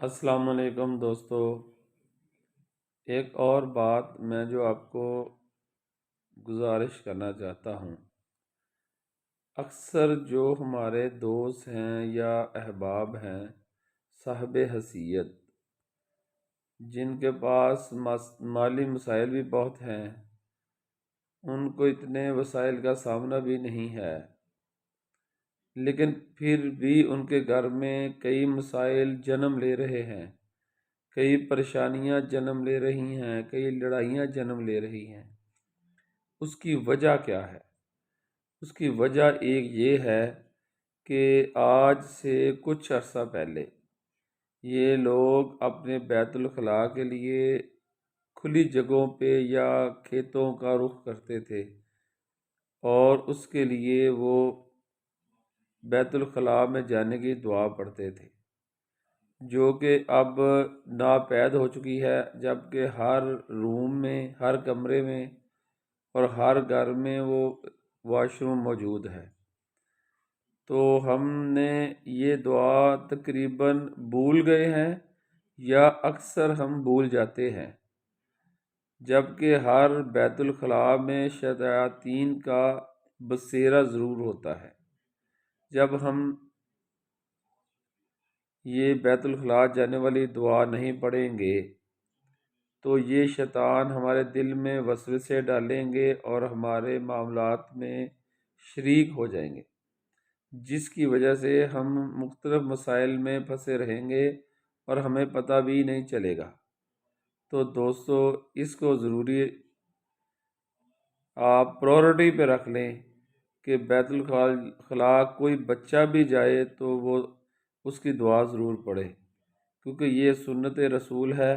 السلام علیکم دوستو، ایک اور بات میں جو آپ کو گزارش کرنا چاہتا ہوں۔ اکثر جو ہمارے دوست ہیں یا احباب ہیں صاحب حیثیت، جن کے پاس مالی مسائل بھی بہت ہیں، ان کو اتنے وسائل کا سامنا بھی نہیں ہے، لیکن پھر بھی ان کے گھر میں کئی مسائل جنم لے رہے ہیں، کئی پریشانیاں جنم لے رہی ہیں، کئی لڑائیاں جنم لے رہی ہیں۔ اس کی وجہ کیا ہے؟ اس کی وجہ ایک یہ ہے کہ آج سے کچھ عرصہ پہلے یہ لوگ اپنے بیت الخلاء کے لیے کھلی جگہوں پہ یا کھیتوں کا رخ کرتے تھے، اور اس کے لیے وہ بیت الخلاء میں جانے کی دعا پڑھتے تھے، جو کہ اب ناپید ہو چکی ہے، جبکہ ہر روم میں، ہر کمرے میں اور ہر گھر میں وہ واش روم موجود ہے۔ تو ہم نے یہ دعا تقریباً بھول گئے ہیں، یا اکثر ہم بھول جاتے ہیں، جبکہ ہر بیت الخلاء میں شیاطین کا بسیرا ضرور ہوتا ہے۔ جب ہم یہ بیت الخلاء جانے والی دعا نہیں پڑھیں گے تو یہ شیطان ہمارے دل میں وسوسے ڈالیں گے اور ہمارے معاملات میں شریک ہو جائیں گے، جس کی وجہ سے ہم مختلف مسائل میں پھنسے رہیں گے اور ہمیں پتہ بھی نہیں چلے گا۔ تو دوستو، اس کو ضروری آپ پرائورٹی پہ رکھ لیں کہ بیت الخلاء کوئی بچہ بھی جائے تو وہ اس کی دعا ضرور پڑھے، کیونکہ یہ سنت رسول ہے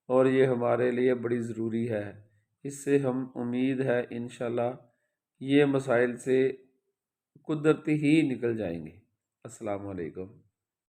اور یہ ہمارے لیے بڑی ضروری ہے۔ اس سے ہم امید ہے انشاءاللہ یہ مسائل سے قدرتی ہی نکل جائیں گے۔ السلام علیکم۔